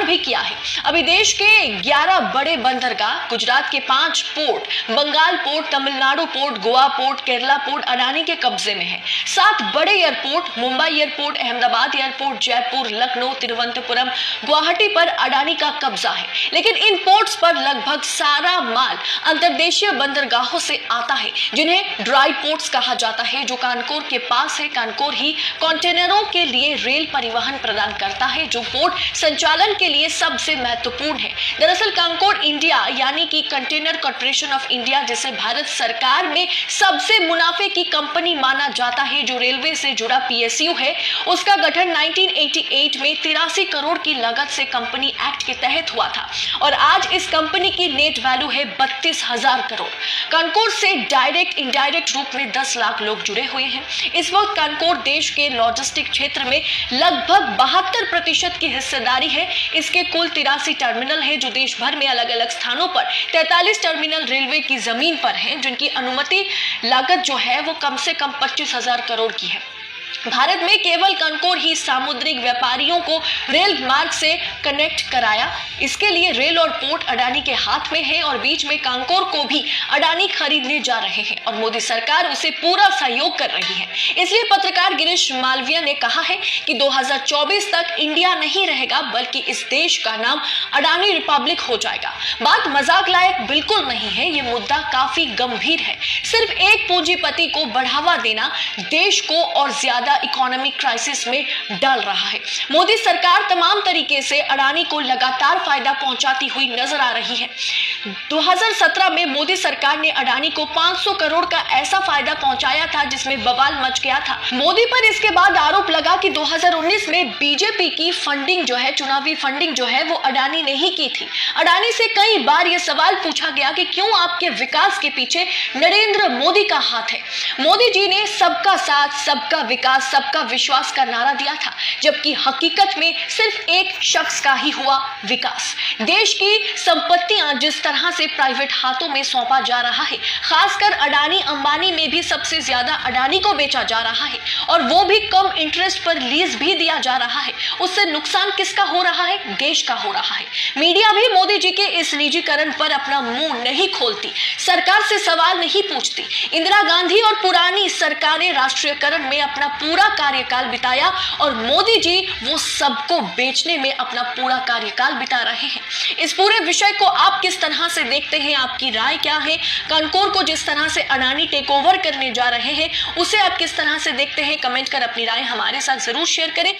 भी किया है। अभी देश के 11 बड़े बंदरगाह, गुजरात के 5 port, Bengal port, Tamil Nadu port, Goa port, Kerala port Adani के कब्जे में है। 7 बड़े airport, Mumbai airport, Ahmedabad airport, Jaipur, Lucknow, Thiruvananthapuram, Guwahati पर अडानी का कब्जा है। लेकिन इन पोर्ट्स पर लगभग सारा माल अंतर्देशीय बंदरगाहों से आता है, जिन्हें ड्राई पोर्ट्स कहा जाता है, जो कानकोर के पास है। कानकोर ही कंटेनरों के लिए रेल परिवहन प्रदान करता है, जो पोर्ट संचालन के लिए सबसे महत्वपूर्ण है। दरअसल कानकोर इंडिया यानी कि कंटेनर कॉर्पोरेशन ऑफ इंडिया, जिसे भारत सरकार में सबसे मुनाफे की कंपनी माना जाता है, जो रेलवे से जुड़ा पीएसयू है, उसका गठन 1988 में 83 करोड़ की लागत से कंपनी एक्ट के तहत हुआ था और आज इस कंपनी की नेट वैल्यू है 32,000 करोड़। कानकोर से डायरेक्ट इनडायरेक्ट रूप में 10 लाख लोग जुड़े हुए हैं। इस वक्त कानकोर देश के लॉजिस्टिक क्षेत्र में लगभग 72% की हिस्सेदारी है। इसके कुल 83 टर्मिनल है, जो देश भर में अलग अलग स्थानों पर 43 टर्मिनल रेलवे की जमीन पर हैं, जिनकी अनुमति लागत जो है वो कम से कम 25,000 करोड़ की है। भारत में केवल कानकोर ही सामुद्रिक व्यापारियों को रेल मार्ग से कनेक्ट कराया। इसके लिए रेल और पोर्ट अडानी के हाथ में है और बीच में कानकोर को भी अडानी खरीदने जा रहे हैं और मोदी सरकार उसे पूरा सहयोग कर रही है। इसलिए पत्रकार गिरीश मालविया ने कहा है कि 2024 तक इंडिया नहीं रहेगा, बल्कि इस देश का नाम अडानी रिपब्लिक हो जाएगा। बात मजाक लायक बिल्कुल नहीं है, ये मुद्दा काफी गंभीर है। सिर्फ एक पूंजीपति को बढ़ावा देना देश को और ज्यादा इकोनॉमिक क्राइसिस में डाल रहा है। मोदी सरकार तमाम तरीके से अडानी को लगातार फायदा पहुंचाती हुई नजर आ रही है। 2017 में मोदी सरकार ने अडानी को 500 करोड़ का ऐसा फायदा पहुंचाया था जिसमें बवाल मच गया था। मोदी पर इसके बाद आरोप लगा कि 2019 में बीजेपी की फंडिंग जो है, चुनावी फंडिंग जो है, वो अडानी ने ही की थी। अडानी से कई बार यह सवाल पूछा गया कि क्यों आपके विकास के पीछे नरेंद्र मोदी का हाथ है। मोदी जी ने सबका साथ, सबका विकास, सबका विश्वास का नारा दिया था, जबकि हकीकत में सिर्फ एक शख्स का ही हुआ विकास। देश की संपत्तियां जिस तरह से प्राइवेट हाथों में सौंपा जा रहा है, खासकर अडानी अंबानी में भी सबसे ज्यादा अडानी को बेचा जा रहा है और वो भी कम इंटरेस्ट पर लीज भी दिया जा रहा है। उससे नुकसान किसका हो रहा है? देश का हो रहा है। मीडिया भी मोदी जी के इस निजीकरण पर अपना मुंह नहीं खोलती, सरकार से सवाल नहीं पूछती। इंदिरा गांधी और पुरानी सरकारें राष्ट्रीयकरण में अपना पूरा कार्यकाल बिताया और मोदी जी वो सबको बेचने में अपना पूरा कार्यकाल बिता रहे हैं। इस पूरे विषय को आप किस तरह से देखते हैं? आपकी राय क्या है? कानकोर को जिस तरह से अडानी टेक ओवर करने जा रहे हैं, उसे आप किस तरह से देखते हैं? कमेंट कर अपनी राय हमारे साथ जरूर शेयर करें।